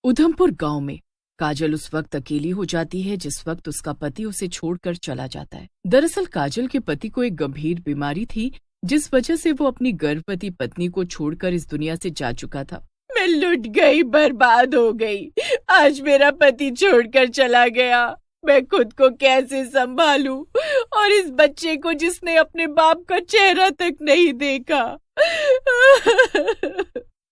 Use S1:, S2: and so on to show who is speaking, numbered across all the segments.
S1: उधमपुर गांव में काजल उस वक्त अकेली हो जाती है जिस वक्त उसका पति उसे छोड़कर चला जाता है। दरअसल काजल के पति को एक गंभीर बीमारी थी जिस वजह से वो अपनी गर्भवती पत्नी को छोड़कर इस दुनिया से जा चुका था। मैं लुट गई, बर्बाद हो गई। आज मेरा पति छोड़कर चला गया। मैं खुद को कैसे संभालूं और इस बच्चे को जिसने अपने बाप का चेहरा तक नहीं देखा।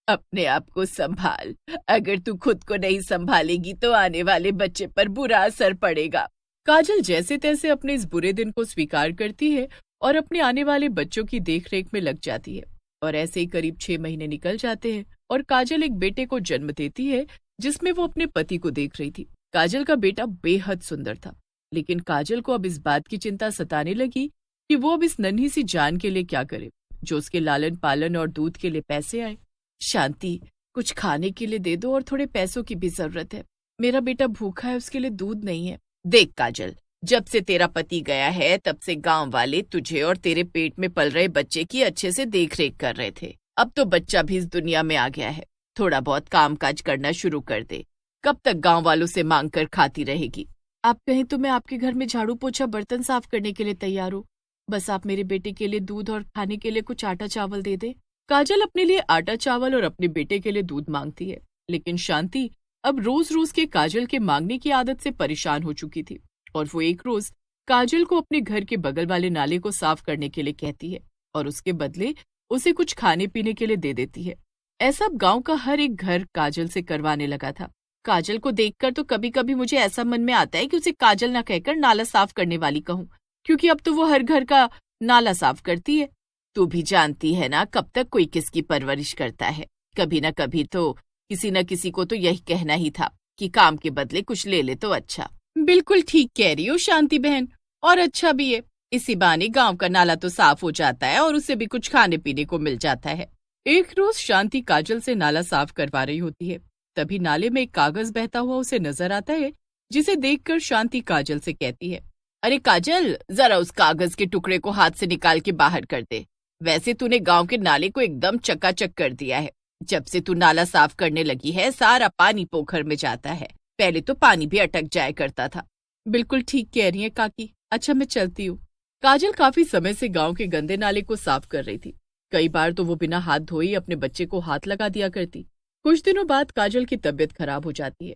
S1: अपने आप को संभाल। अगर तू खुद को नहीं संभालेगी तो आने वाले बच्चे पर बुरा असर पड़ेगा। काजल जैसे तैसे अपने इस बुरे दिन को स्वीकार करती है और अपने आने वाले बच्चों की देखरेख में लग जाती है। और ऐसे ही करीब 6 महीने निकल जाते हैं और काजल एक बेटे को जन्म देती है जिसमें वो अपने पति को देख रही थी। काजल का बेटा बेहद सुंदर था, लेकिन काजल को अब इस बात की चिंता सताने लगी कि वो अब इस नन्ही सी जान के लिए क्या करे जो उसके लालन पालन और दूध के लिए पैसे आए। शांति, कुछ खाने के लिए दे दो और थोड़े पैसों की भी जरूरत है। मेरा बेटा भूखा है, उसके लिए दूध नहीं है।
S2: देख काजल, जब से तेरा पति गया है तब से गांव वाले तुझे और तेरे पेट में पल रहे बच्चे की अच्छे से देखरेख कर रहे थे। अब तो बच्चा भी इस दुनिया में आ गया है। थोड़ा बहुत काम काज करना शुरू कर दे। कब तक गांव वालों से मांग कर खाती रहेगी?
S1: आप कहें तो मैं आपके घर में झाड़ू पोछा बर्तन साफ करने के लिए तैयार हूँ। बस आप मेरे बेटे के लिए दूध और खाने के लिए कुछ आटा चावल दे दे। काजल अपने लिए आटा चावल और अपने बेटे के लिए दूध मांगती है, लेकिन शांति अब रोज रोज के काजल के मांगने की आदत से परेशान हो चुकी थी और वो एक रोज काजल को अपने घर के बगल वाले नाले को साफ करने के लिए कहती है और उसके बदले उसे कुछ खाने पीने के लिए दे देती है। ऐसा अब गांव का हर एक घर काजल से करवाने लगा था।
S2: काजल को देखकर तो कभी कभी मुझे ऐसा मन में आता है कि उसे काजल ना कहकर नाला साफ करने वाली कहूँ, क्योंकि अब तो वो हर घर का नाला साफ करती है। तू भी जानती है ना कब तक कोई किसकी परवरिश करता है। कभी न कभी तो किसी न किसी को तो यही कहना ही था कि काम के बदले कुछ ले ले तो अच्छा।
S1: बिल्कुल ठीक कह रही हो शांति बहन, और अच्छा भी है।
S2: इसी बहाने गांव का नाला तो साफ हो जाता है और उसे भी कुछ खाने पीने को मिल जाता है।
S1: एक रोज शांति काजल से नाला साफ करवा रही होती है, तभी नाले में एक कागज बहता हुआ उसे नजर आता है, जिसे देखकर शांति काजल से कहती है,
S2: अरे काजल, जरा उस कागज के टुकड़े को हाथ से निकाल के बाहर कर दे। वैसे तूने गांव के नाले को एकदम चकाचक कर दिया है। जब से तू नाला साफ करने लगी है सारा पानी पोखर में जाता है। पहले तो पानी भी अटक जाया करता था।
S1: बिल्कुल ठीक कह रही है काकी। अच्छा मैं चलती हूँ। काजल काफी समय से गांव के गंदे नाले को साफ कर रही थी। कई बार तो वो बिना हाथ धोए अपने बच्चे को हाथ लगा दिया करती। कुछ दिनों बाद काजल की तबीयत खराब हो जाती है।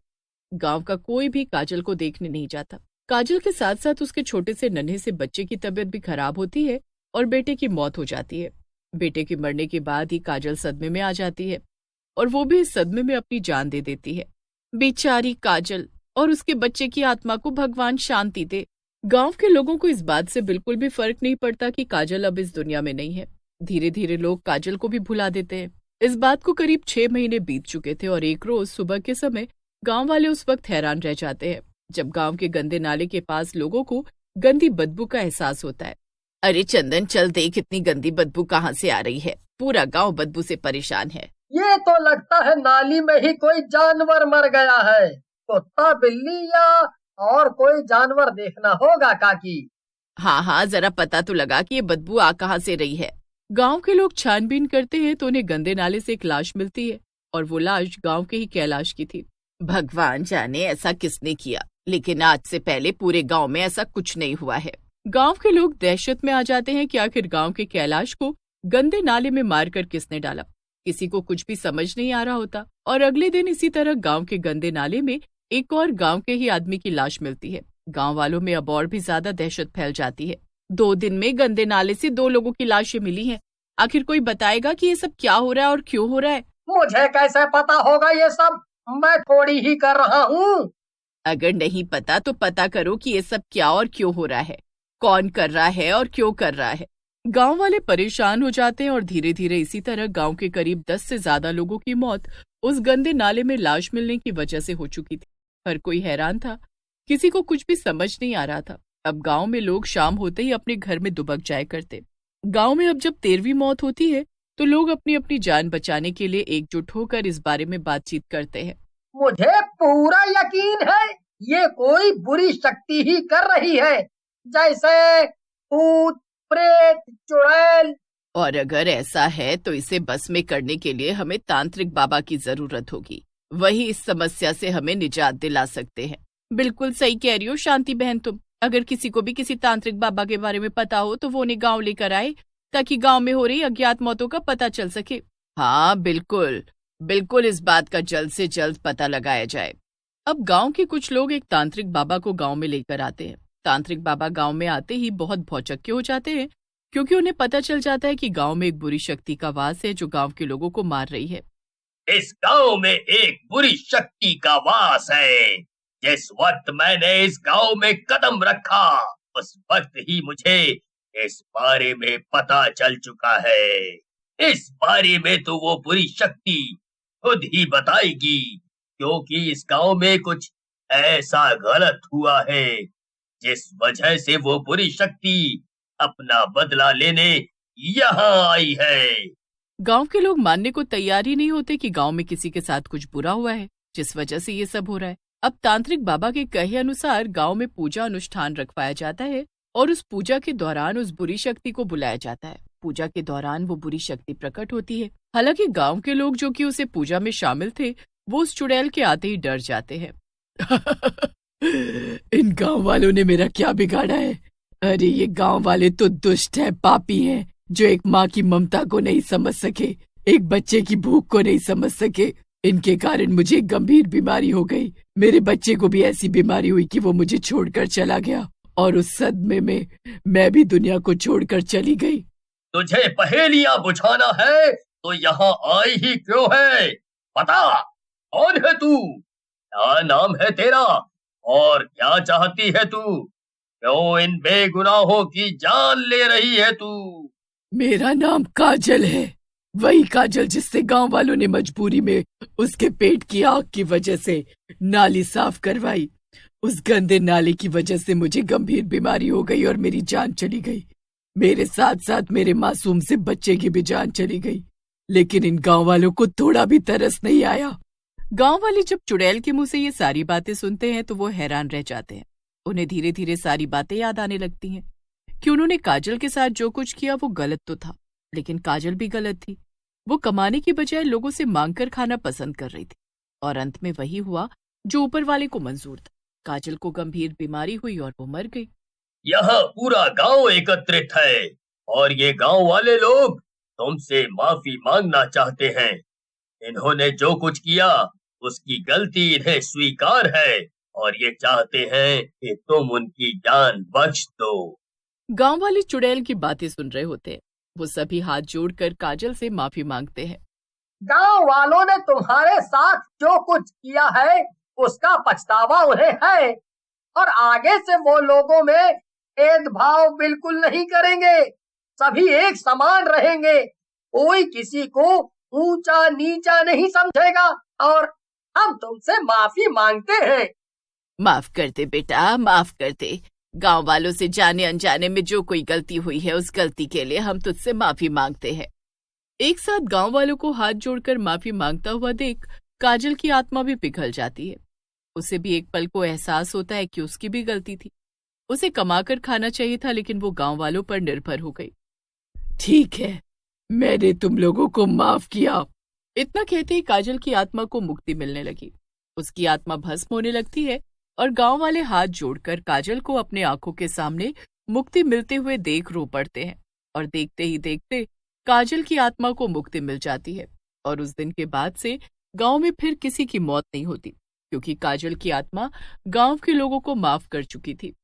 S1: गांव का कोई भी काजल को देखने नहीं जाता। काजल के साथ साथ उसके छोटे से नन्हे से बच्चे की तबीयत भी खराब होती है और बेटे की मौत हो जाती है। बेटे के मरने के बाद ही काजल सदमे में आ जाती है और वो भी इस सदमे में अपनी जान दे देती है। बेचारी काजल और उसके बच्चे की आत्मा को भगवान शांति दे। गांव के लोगों को इस बात से बिल्कुल भी फर्क नहीं पड़ता कि काजल अब इस दुनिया में नहीं है। धीरे धीरे लोग काजल को भी भुला देते हैं। इस बात को करीब 6 महीने बीत चुके थे और एक रोज सुबह के समय गांव वाले उस वक्त हैरान रह जाते हैं जब गांव के गंदे नाले के पास लोगों को गंदी बदबू का एहसास होता है।
S2: अरे चंदन, चल देख इतनी गंदी बदबू कहाँ से आ रही है। पूरा गांव बदबू से परेशान है।
S3: ये तो लगता है नाली में ही कोई जानवर मर गया है। कुत्ता, बिल्ली या और कोई जानवर देखना होगा काकी।
S2: हाँ, जरा पता तो लगा कि ये बदबू आ कहाँ से रही है।
S1: गांव के लोग छानबीन करते हैं तो उन्हें गंदे नाले से एक लाश मिलती है और वो लाश गांव के ही कैलाश की थी।
S2: भगवान जाने ऐसा किसने किया, लेकिन आज से पहले पूरे गांव में ऐसा कुछ नहीं हुआ है।
S1: गांव के लोग दहशत में आ जाते हैं कि आखिर गांव के कैलाश को गंदे नाले में मारकर किसने डाला। किसी को कुछ भी समझ नहीं आ रहा होता और अगले दिन इसी तरह गांव के गंदे नाले में एक और गांव के ही आदमी की लाश मिलती है। गांव वालों में अब और भी ज्यादा दहशत फैल जाती है।
S2: 2 दिन में गंदे नाले से 2 लोगों की लाशें मिली हैं। आखिर कोई बताएगा कि ये सब क्या हो रहा है और क्यों हो रहा है?
S3: मुझे कैसे पता होगा ये सब? मैं थोड़ी ही कर रहा हूँ।
S2: अगर नहीं पता तो पता करो कि ये सब क्या और क्यों हो रहा है, कौन कर रहा है और क्यों कर रहा है।
S1: गांव वाले परेशान हो जाते हैं और धीरे धीरे इसी तरह गांव के करीब 10 से ज्यादा लोगों की मौत उस गंदे नाले में लाश मिलने की वजह से हो चुकी थी। हर कोई हैरान था, किसी को कुछ भी समझ नहीं आ रहा था। अब गांव में लोग शाम होते ही अपने घर में दुबक जाया करते। गांव में अब जब 13वीं मौत होती है तो लोग अपनी अपनी जान बचाने के लिए एकजुट होकर इस बारे में बातचीत करते हैं।
S3: मुझे पूरा यकीन है ये कोई बुरी शक्ति ही कर रही है, जैसे भूत, प्रेत, चुड़ैल।
S2: और अगर ऐसा है तो इसे बस में करने के लिए हमें तांत्रिक बाबा की जरूरत होगी। वही इस समस्या से हमें निजात दिला सकते हैं।
S1: बिल्कुल सही कह रही हो शांति बहन तुम। अगर किसी को भी किसी तांत्रिक बाबा के बारे में पता हो तो वो उन्हें गांव लेकर आए, ताकि गांव में हो रही अज्ञात मौतों का पता चल सके।
S2: हाँ बिल्कुल बिल्कुल, इस बात का जल्द से जल्द पता लगाया जाए।
S1: अब गांव के कुछ लोग एक तांत्रिक बाबा को गांव में लेकर आते हैं। तांत्रिक बाबा गांव में आते ही बहुत भौचक्के हो जाते हैं, क्योंकि उन्हें पता चल जाता है कि गांव में एक बुरी शक्ति का वास है जो गांव के लोगों को मार रही है।
S4: इस गांव में एक बुरी शक्ति का वास है। जिस वक्त मैंने इस गांव में कदम रखा, उस वक्त ही मुझे इस बारे में पता चल चुका है। इस बारे में तो वो बुरी शक्ति खुद ही बताएगी, क्योंकि इस गांव में कुछ ऐसा गलत हुआ है जिस वजह से वो बुरी शक्ति अपना बदला लेने यहाँ आई है।
S1: गांव के लोग मानने को तैयार ही नहीं होते कि गांव में किसी के साथ कुछ बुरा हुआ है, जिस वजह से ये सब हो रहा है। अब तांत्रिक बाबा के कहे अनुसार गांव में पूजा अनुष्ठान रखवाया जाता है और उस पूजा के दौरान उस बुरी शक्ति को बुलाया जाता है। पूजा के दौरान वो बुरी शक्ति प्रकट होती है। हालांकि गांव के लोग जो कि उसे पूजा में शामिल थे, वो उस चुड़ैल के आते ही डर जाते हैं। इन गांव वालों ने मेरा क्या बिगाड़ा है? अरे ये गांव वाले तो दुष्ट हैं, पापी हैं, जो एक माँ की ममता को नहीं समझ सके, एक बच्चे की भूख को नहीं समझ सके। इनके कारण मुझे गंभीर बीमारी हो गई। मेरे बच्चे को भी ऐसी बीमारी हुई कि वो मुझे छोड़कर चला गया, और उस सदमे में मैं भी दुनिया को छोड़कर चली गई।
S4: तुझे पहेलियां बुझाना है तो यहाँ आई ही क्यों है? बता, कौन है तू? क्या नाम है तेरा और क्या चाहती है तू? क्यों इन बेगुनाहों की जान ले रही है तू?
S1: मेरा नाम काजल है, वही काजल जिससे गांव वालों ने मजबूरी में उसके पेट की आग की वजह से नाली साफ करवाई। उस गंदे नाले की वजह से मुझे गंभीर बीमारी हो गई और मेरी जान चली गई। मेरे साथ साथ मेरे मासूम से बच्चे की भी जान चली गई, लेकिन इन गांव वालों को थोड़ा भी तरस नहीं आया। गांव वाले जब चुड़ैल के मुंह से ये सारी बातें सुनते हैं तो वो हैरान रह जाते हैं। उन्हें धीरे धीरे सारी बातें याद आने लगती हैं कि उन्होंने काजल के साथ जो कुछ किया वो गलत तो था, लेकिन काजल भी गलत थी। वो कमाने की बजाय लोगों से मांगकर खाना पसंद कर रही थी, और अंत में वही हुआ जो ऊपर वाले को मंजूर था। काजल को गंभीर बीमारी हुई और वो मर गई।
S4: यहाँ पूरा गांव एकत्रित है और ये गांव वाले लोग तुमसे माफी मांगना चाहते हैं। इन्होंने जो कुछ किया उसकी गलती इन्हें स्वीकार है और ये चाहते हैं कि तुम उनकी जान बख्श दो।
S1: गांव वाले चुड़ैल की बातें सुन रहे होते हैं। वो सभी हाथ जोड़कर काजल से माफी मांगते हैं।
S3: गांव वालों ने तुम्हारे साथ जो कुछ किया है उसका पछतावा उन्हें है, और आगे से वो लोगों में भेदभाव बिल्कुल नहीं करेंगे। सभी एक समान रहेंगे, कोई किसी को ऊंचा नीचा नहीं समझेगा, और हम तुमसे माफी मांगते हैं।
S2: माफ कर दे बेटा, माफ कर दे। गांव वालों से जाने अनजाने में जो कोई गलती हुई है उस गलती के लिए हम तुझसे माफी मांगते हैं।
S1: एक साथ गांव वालों को हाथ जोड़कर माफी मांगता हुआ देख काजल की आत्मा भी पिघल जाती है। उसे भी एक पल को एहसास होता है कि उसकी भी गलती थी। उसे कमाकर खाना चाहिए था, लेकिन वो गांव वालों पर निर्भर हो गई। ठीक है, मैंने तुम लोगों को माफ किया। इतना कहते ही काजल की आत्मा को मुक्ति मिलने लगी। उसकी आत्मा भस्म होने लगती है और गांव वाले हाथ जोड़कर काजल को अपने आंखों के सामने मुक्ति मिलते हुए देख रो पड़ते हैं, और देखते ही देखते काजल की आत्मा को मुक्ति मिल जाती है। और उस दिन के बाद से गांव में फिर किसी की मौत नहीं होती, क्योंकि काजल की आत्मा गांव के लोगों को माफ कर चुकी थी।